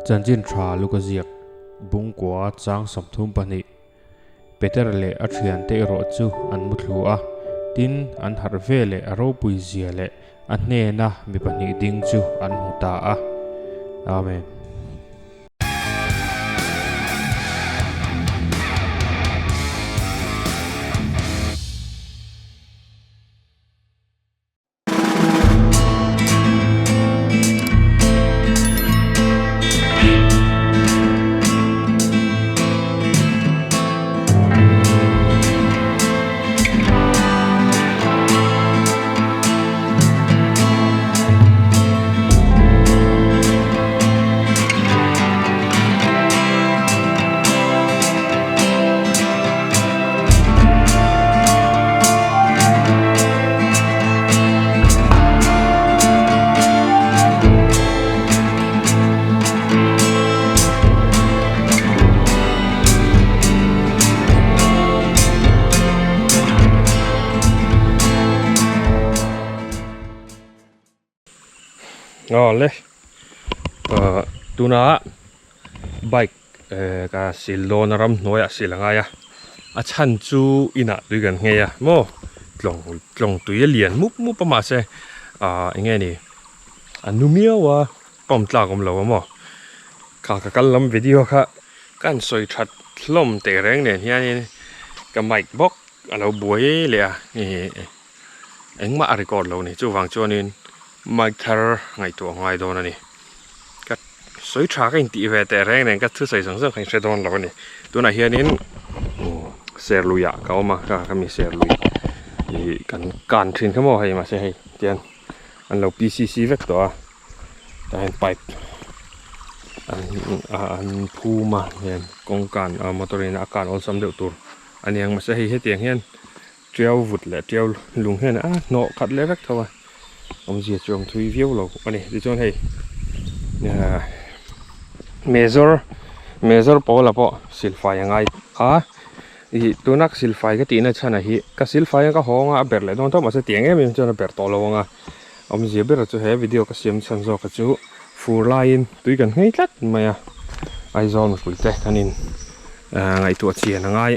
จันจินทราลูกเจียกบุงกัวจางสมทุมปนิเปเตอร์เล่อัจฉริยเตโรจูอันมุทลัวตินอันฮาร์เวเล่อโรปุยเซียเล่อันเนนะมีปนิดิงจูอันมุตาอาเมนเลยตัวน่ะไบค์ก็สิลโลนรำน้อยสิละไงฉันจูอินะด้วยกันไงโม่ลงตัวเลียนมุประมาณเซ่ยังไงนี่นูเมียวปั๊มตากเราโม่ข้ากันลำวิดีโอค่ะกันสวยชัดลมเตะแรงเนี่ยนี่กับไมค์บ็อกเราบวยเลยนี่เอ็งมาอะไรก่อนเรานี่จู่ฟังจวนนี่ไมค์เทอร์ไงตัวไงโดนนี่ก็สวยชัดกันตีเวแต่แรงเนี่ยก็ทุกใส่สังเกตให้เชดอนเราเนี่ยตัวไหนเฮียนี่เซอร์ลุยเขามาก็มีเซอร์ลุยการทิ้งเขาบอกให้มาใช่ให้เตียนอันเรา PCC เวกตัวแต่เห็นไปอันพูมาเนี่ยกองการมอเตอร์เรนอาการออนซัมเดือดตัวอันนี้ยังมาใช่ให้เตียงเฮียนเจียววุดแหละเจียวลุงเฮียนเนาะขัดเล็กเท่าไหร่ผมเสียจงทุยวิวเราอันนี้ดิฉันให้เมเจอร์พอละพอสิลไฟยังไงตัวนักสิลไฟก็ตีน่าชันนะก็สิลไฟก็ห้องเบอร์เลยตอนทั้งหมดเสียงมันจะเบอร์ต่อเราผมเสียเบอร์จะให้วิดีโอก็เสียงชันโซก็จูฟูลไลน์ตัวกันให้ชัดไหมไอซอนคุยเตะท่านินไอตัวเชียร์ง่าย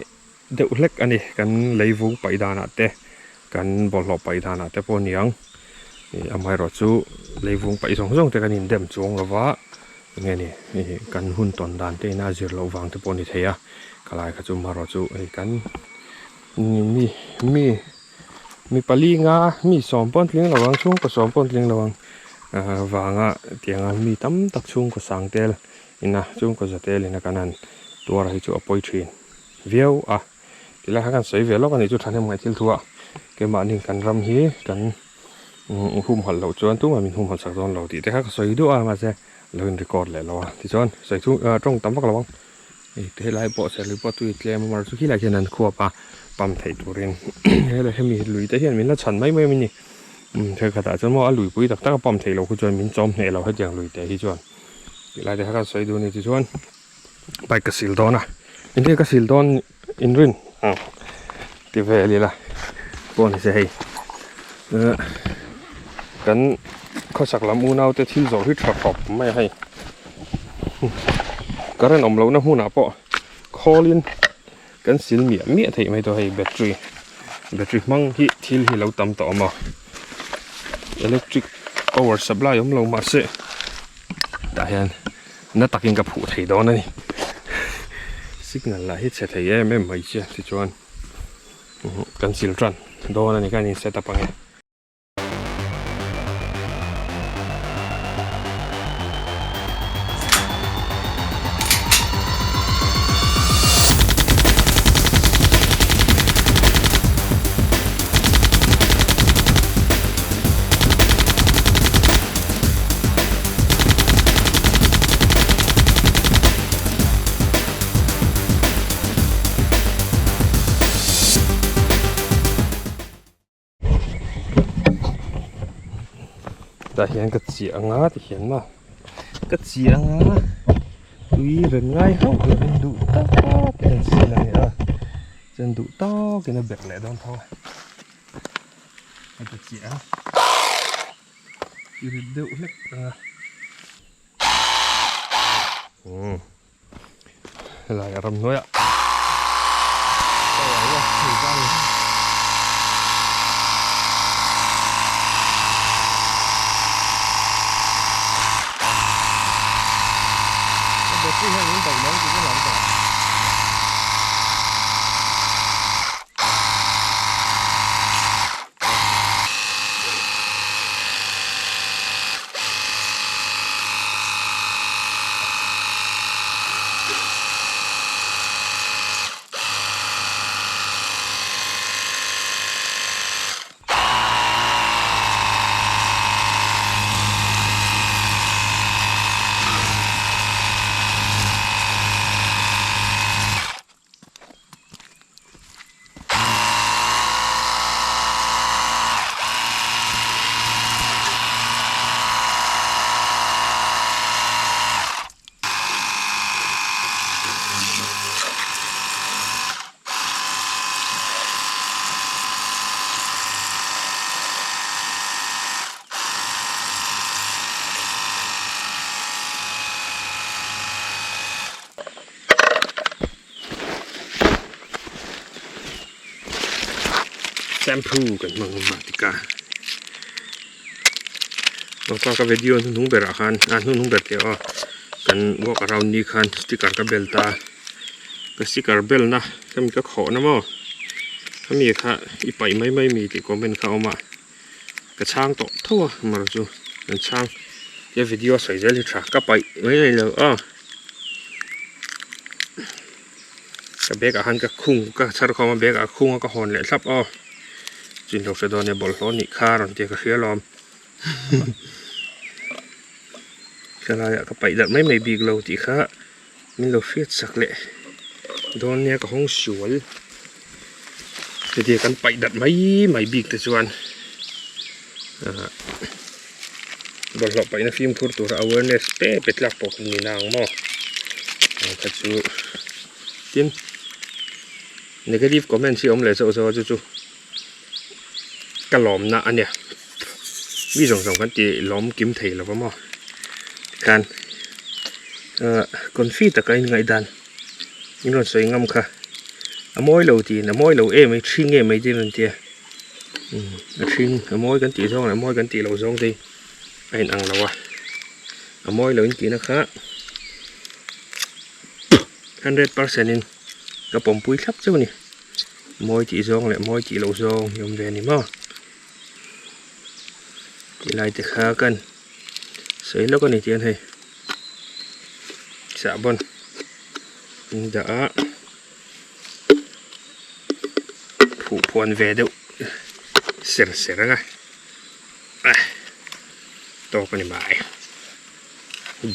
เด็กเล็กอันนี้กันเลยวูไปดานาเตะกันบอลหลบไปดานาเตะพอเนียงอำให้เราจูเลยวูไปส่งแต่กันนินเดิมจงละวะไงนี่กันหุ่นตอนดานเตะน่าจะเราวางเตะพอนี่เทียกลายขจุมาเราจูกันมีปลีงามี2 ปอนด์เลี้ยงระวังช่วงก็2 ปอนด์เลี้ยงระวังวางเตียงมีตั้มตักช่วงก็สังเตลอินะช่วงก็จะเตลนะกันนั้นตัวเราจูปอยทรีนเวียวทีแรกกันใส่เวียวแล้วกันนี่จุดทันให้มันทิลทัวเกี่ยมาหนึ่งกันรำฮีกันหุ่มหันเราจวนตู้มันหุ่มหันสักตอนเราตีแต่ข้าก็ใส่ด้วยมาเซ่เราเป็นรีคอร์ดเลยเราที่จวนใส่ช่วงตรงตั้มพักระวังเฮ้ยไล่ปอดเสร็จหรือปอดตัวอีกแล้วมันสุกี้อะไรแค่นั้นขวบปั๊มไถ่ตัวเรนเฮ้ยเลยให้มีลุยแต่เห็นมินแล้วฉันไม่มีนี่เธอขนาดจนว่าลุยปุ้ยตักตะก็ปั๊มไถ่เราคือจวนมินจอมเนี่ยเราให้อย่างลุยแต่ที่จวนไล่แต่ข้าใส่ดูนี่ที่จวนไปกระสิลดอนอินเดียกระสิลดอนอินรินที่เวลีละปนเสียกันเขาสักลำมูนเอาแต่ที่โซ่ที่ขับขอบไม่ให้ก็เรื่องอมเรานะหูหนาปะคอลินกันสิลเมียที่ไม่ตัวให้แบตเตอรี่มั่งที่เราตำต่อมา electric power supply อมเรามาเสียแต่เห็นนัดตักกินกับผู้ที่โดนนี่สิกนั่นแหละที่เสร็จให้ไม่ไม่เชื่อที่ชวนกันสิลจันโดนนี่กันนี่เสร็จตั้งไงแต่เห็นกระเจียงที่เห็นมากระเจียงตุยเรื่องง่ายเขาเป็นดุต้าเป็นสิ่งอะไรจนดุต้ากันแบบไหนดอนท้อกระเจียงยืดเดือดเล็ก lại rầm nuôi ạ. Đây là thử con. Cái cái hai những đầu nó chỉ có làm cả. Shampoo kan mengmatika. Maka ka video nung berakan, nung berke kan walk around ni kan sticker ka belta. Ka sticker bel na kami ka kho na mo. Kami ka ipai mai mi ti comment ka oma. Ka chang to thawa mar chu kan chang ye video sai jali tra ka pai mai nei lo ka bek a han ka khung ka char kho ma bek a khung ka hon le thlap Chính lúc sẽ đón bol lo nị kha rồi thì cái phía lom cái này các bạn đặt mấy bị lâu thì khá mình lâu phiết sặc lệ đón nha cái hông suối thì cái bạn đặt mấy bị từ chuan bol lo bạn nó phim thua tụi awareness pe pet lạc bọc như nàng mò cái chú tin negative comment si ông lại sao chú cái lòm nè anh nè ví dụ rằng cái gì lòm kiếm thị là phải không can còn phi tất cái ngày đàn nhưng nó sấy ngâm cả mỗi lâu thì là mỗi lâu em ấy xin em ấy thì mình tiệt xin mỗi cái tỷ xong là mỗi cái tỷ lâu xong thì anh ăn lâu mỗi lâu cái nó khác 100% in cái bông bụi khắp chứ nè mỗi tỷ xong lại mỗi tỷ lâu xong dùng về nè mà lại thì khá cân sấy nó có này tiền hay xả bон đã phụ phun về đâu sửa ra to con này bài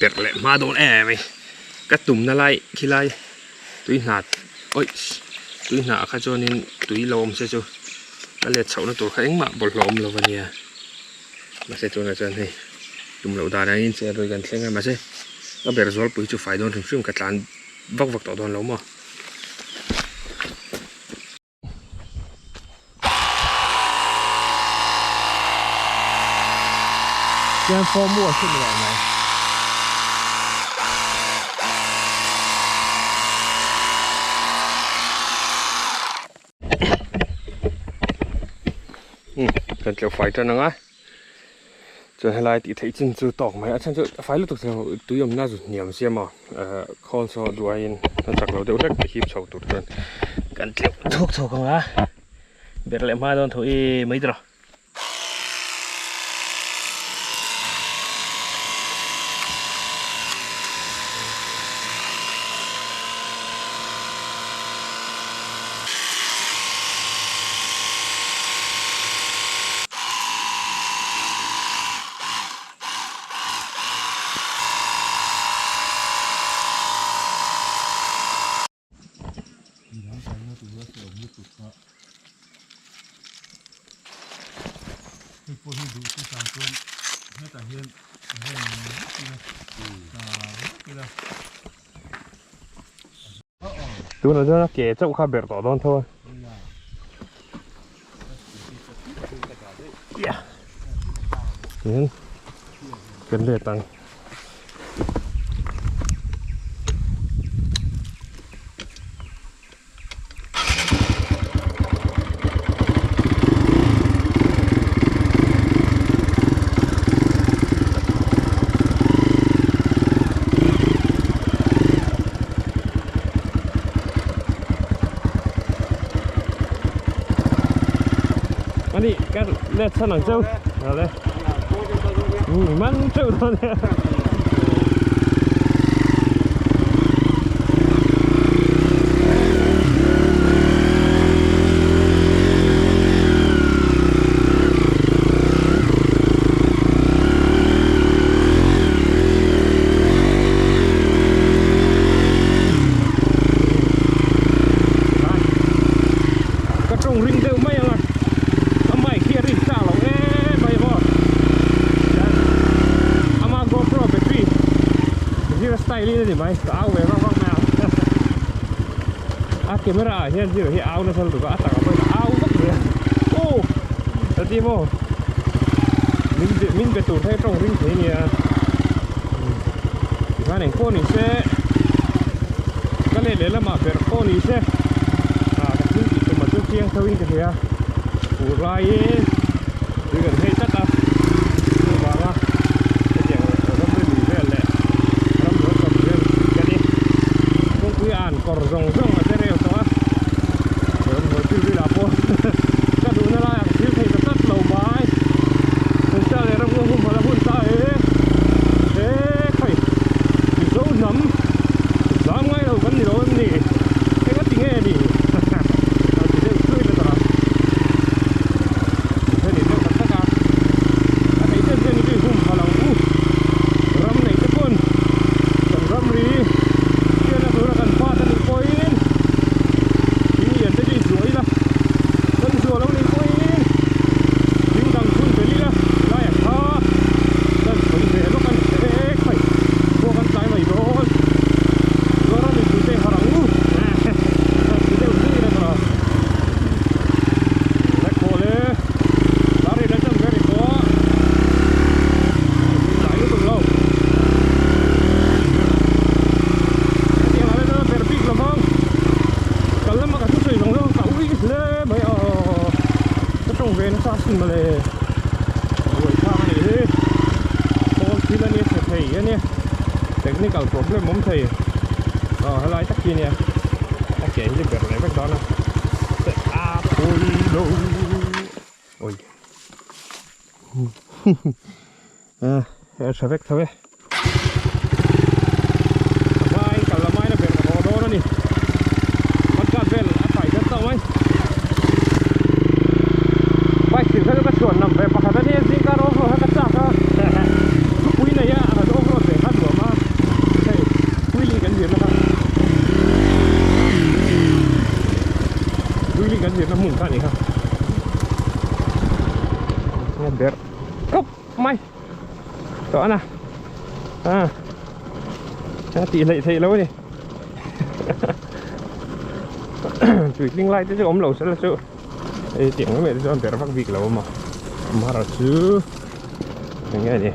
biệt lại ma đồn mày cắt tùm nó lại khi lại túi nạt ôi túi nạt khá cho nên túi lồm sẽ cho cái liệt sầu nó tổ khá ánh mạng bột lồm là vào nhà mà sẽ cho là chân thì tùm lậu đà này sẽ rồi gần xem mà sẽ nó bị resolve bởi chú phải đón thường xuyên cắt làn vóc vọc tỏ đòn lấu mà Gen får mua xin rồi này. Cần kiểu phải cho nó á. Cho hay lại thì thấy chân chưa tỏng mà chân chưa phải lúc sau túi ẩm na rụt niệm xem mà con so đuôi in nó chắc là đều rất là hiệp sầu tụt rồi. Cần kiểu thuốc sầu không á. Biết lại mai đón thôi mấy rồi. Tôi nói kể cho khá bẹt tỏ đón thôi. Nên cần để tăng cái lết sân hàng châu rồi đây mắn châu thôi ini nih mai áo về văng nào camera hiện giờ hiện áo nó xong rồi có tặng apa áo bất rồi ô tadi mo mình betul thấy trong ring thế nhỉ thì cái này con này sẽ cái này để làm mà về con này sẽ cái thứ gì mà tôi kiêng theo in cái gì à ủa lại thì gần hay tất à và là cái chuyện nó mới bị về lệ còn rồng rồng mà rêu đó rồi ngồi tiêu đi là po các đủ nó lại tiêu thì tất lầu bài mình sẽ để rong hùng mà là hùng ta thế phải dấu nấm dám ngay đâu vẫn gì đâu em nỉ cái mất tiếng nghe đi chỉ để chơi là đó thế thì tất cả anh thấy trên trên cái hùng mà là râm này cái con râm đi mà lệ đuổi theo này đi con khi là nè thầy cái nè technical problem mắm thầy hay là chắc kia nè chắc kể như việc này bắt đó nè ôi đâu ôi sẽ vết thôi mai cả là mai là việc là đó nè bắt cả về là phải rất tao ấyไปถึงเขาก็ชวนนำไปปะครับนี่จริงก็รถเขาก็จับก็คุยในยะอะไรก็รถเสียขัดหัวมาใช่คุยกันเยอะนะครับคุยกันเยอะนะมุ่งกันนี่ครับเนี่ยเด็ดปุ๊บไม่ต่อนะตีเลยทีแล้วนี่จุดลิงไล่ที่จะอมเหลาเสร็จแล้วจุtiếng nó mẹ cho em phát việc là mà là chứ nghe đi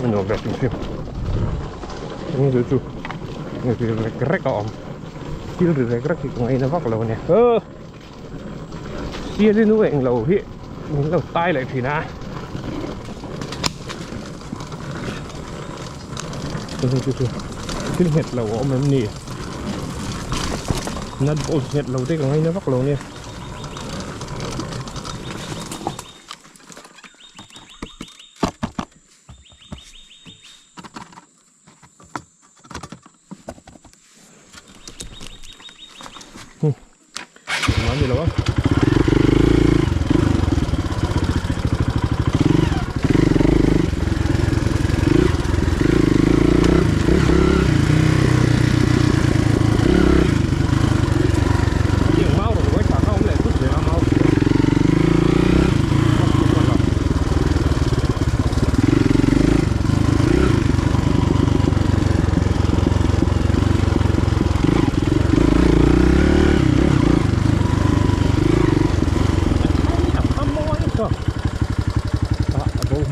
mình nó vẹt phim nghe rồi chú nghe thì cái rách ỏm chưa được cái rách thì ngay nó vắt lầu nè chia đi nuôi anh lầu hiện mình lầu tay lại thì na cái hệt lầu ỏm em nỉ nó bộ hệt lầu đây còn ngay nó vắt lầu nè món gì đâu á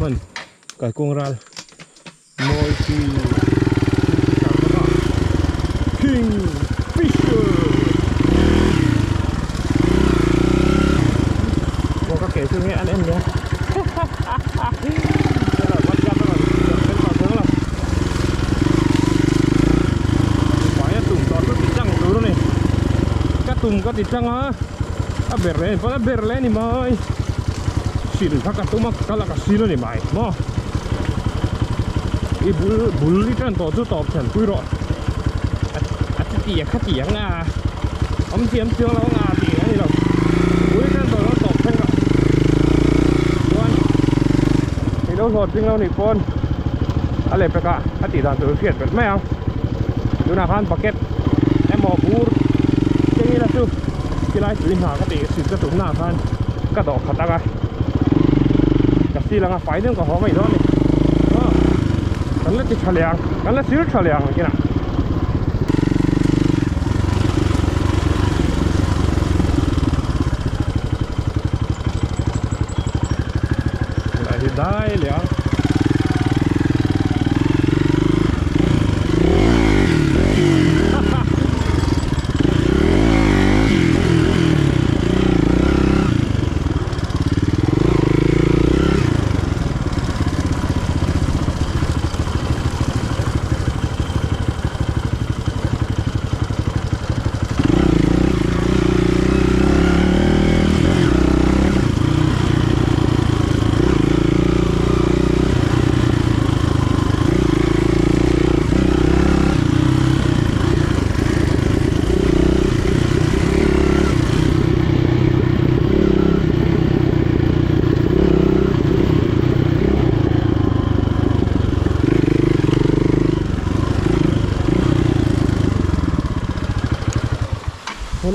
mình cái con ra môi thì King Fisher có các kẻ thương nghe anh em nhé đây là bắt gặp rồi bên vào hướng là phải tùng toàn có thịt trăng thứ đó này các tùng có thịt trăng á a berlen pala berlen ni mai sil kakatuma kalaka silo ni mai mo i bulli kan to chu top chen pui ro at ti ya khati yang nga om thiam thiang lo nga ti ni lo bulli kan to top chen ga pon ni lo hot jing lo ni pon ale pe ka khati dan tu phiet pe mai ang du na khan paket em mo pur cái là chú cái lái chuyển hàng cái tiền xịt cái tụng nào thôi cái độ khát ta cái gì là phải đến cái họ mày đó này cái là cái chả cái là xíu chả cái nào lại thì đai liền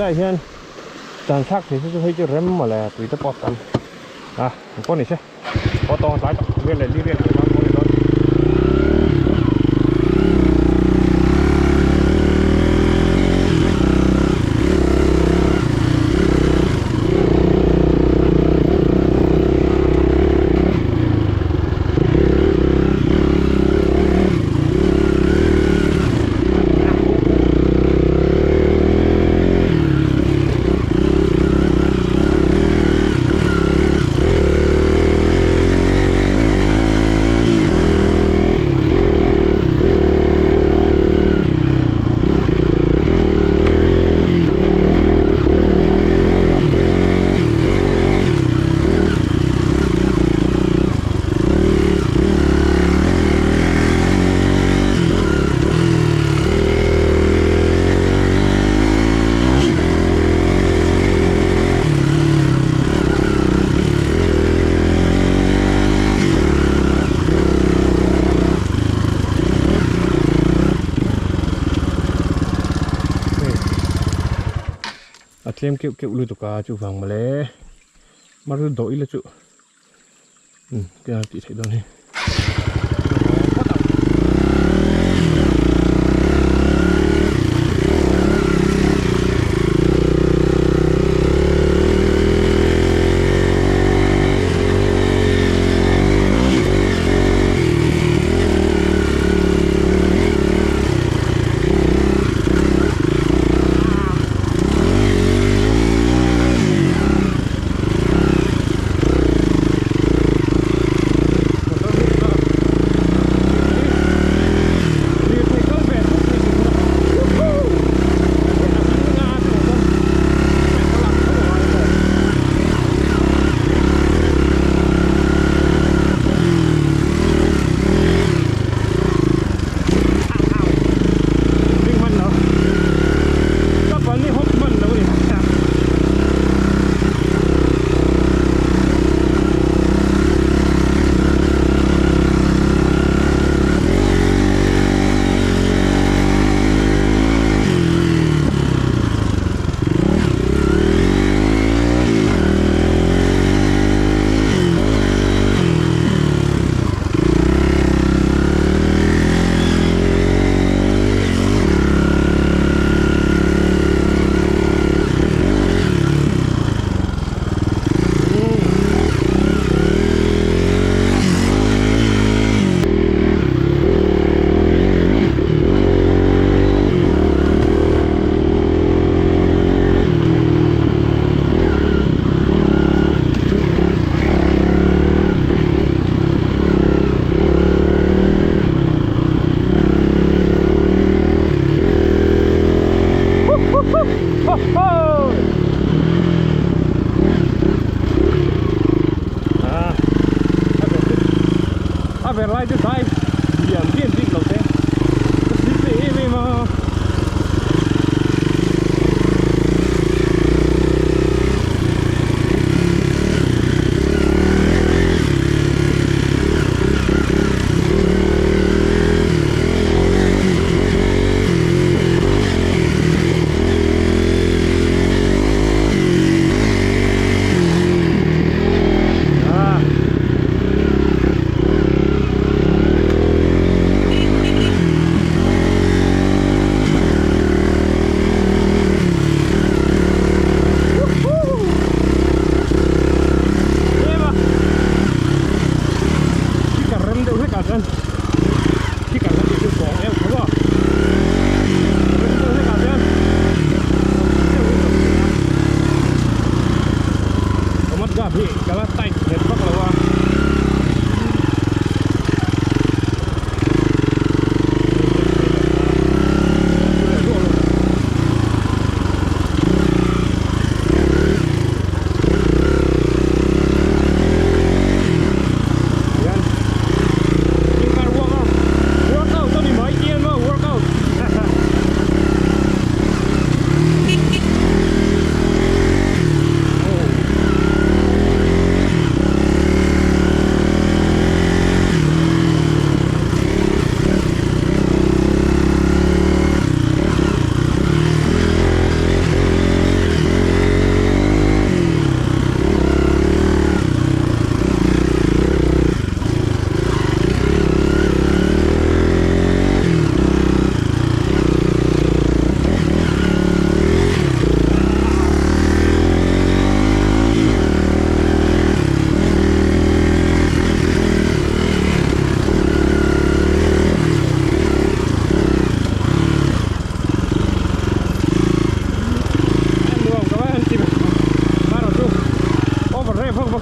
đây hen tàn sắc thì sẽ thấy cái rem mà là tùy tới bọt tàn con này chứ có to tái viên lại đi viên của nó con này đó Thêm kiểu kiểu lưu tục cá chú vàng mà lẽ mà rồi đổi là chú cái nào chị thấy đó này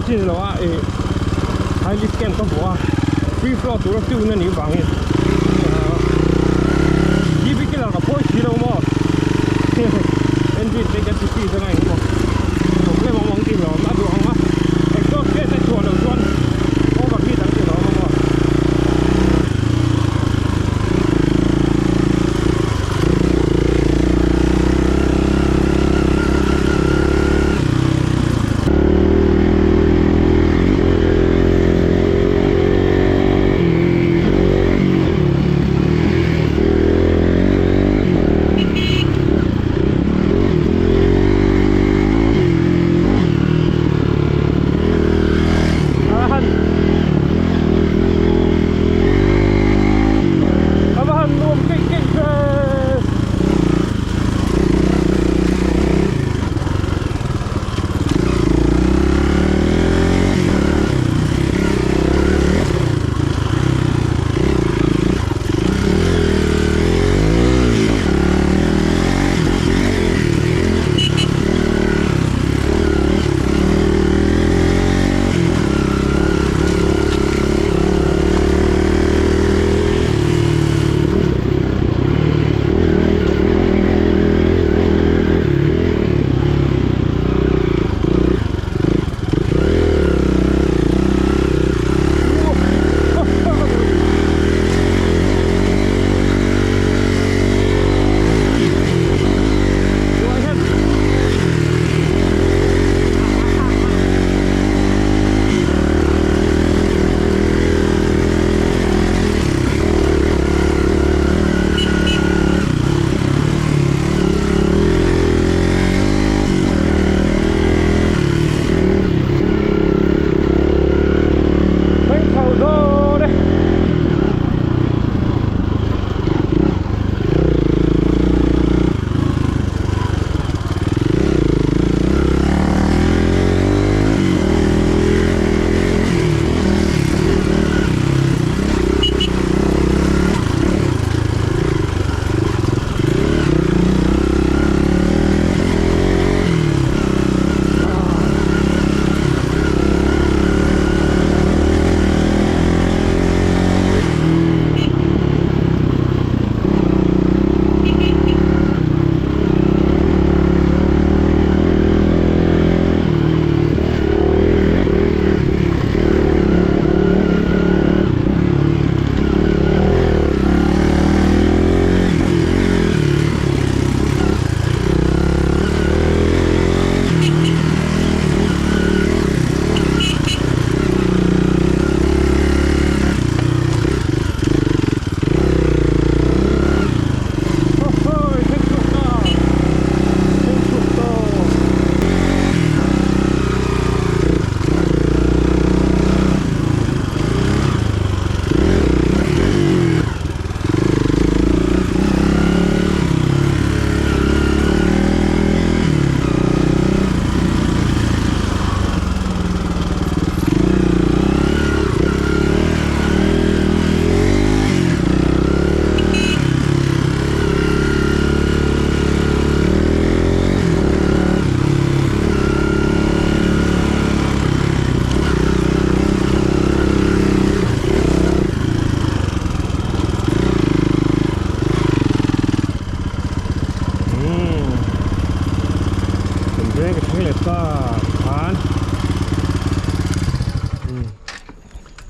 จริงแล้วไฮลิสแกนก็บอกว่าฟรีฟลอตัวเราติวนั่นนี่บางอย่างยี่ปีกี่แล้วก็พอชีเราหมดเอ็นจีเป็นกันที่เท่าไหร่ก็ผมเลยมองจริงแล้วมาดูเอามาไอ้ก็แค่แต่ตัวเราชวนโอ้แบบนี้ตั้งใจเราหมด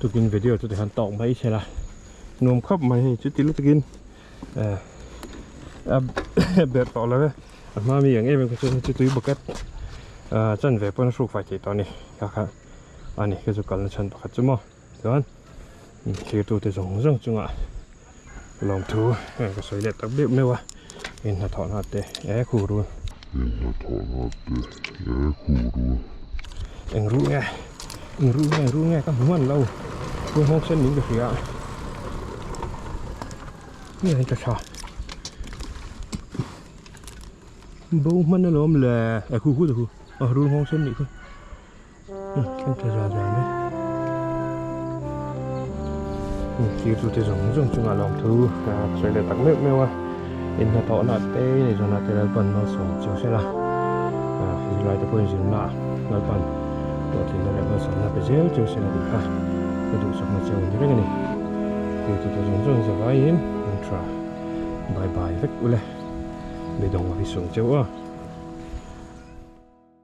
ตุกินวิดีโอตุกหันตอกไม่ใช่ละนวมครบไม่จุดติลุตุกินแบบต่อแล้วมามีอย่างเงี้ยเป็นคนจุดตุยบุกเก็ตจันเวปนสุกไฟจีตอนนี้ครับอันนี้ก็จะกันชันประคัตจุ่มเดี๋ยวคือตัวที่สองจังจุงอ่ะลองทูก็สวยเด็ดตักเบี้ยไม่วะเห็นถอนหัดเตะคู่รู้เอ็งรู้ไงก็เหมือนเราคุณห้องเส้นนี้ก็เสียนี่อะไรจะชอบบูมันน่ะล้มเลยคู่ตัวรู้ห้องเส้นนี้คือกันจะจ่ายไหมคิวตัวที่สองจังจุงอ่ะลองทูสวยเด็ดตักเบี้ยไม่วะเห็นถอนหัดเตะในจังหวะที่เราปั่นมาส่งเจ้าใช่ละที่เราจะเพิ่มสินละเราปั่น ตัวที่นั่นแหละก็สำนักไปเจ้าเจ้าเสนาดีค่ะก็ดูสักมาเจ้าอยู่ด้วยกันนี่คือตัวจงจงสบายยินมันทราบายบายเล็กอุเลยไม่ต้องว่าพิสูจน์เจ้า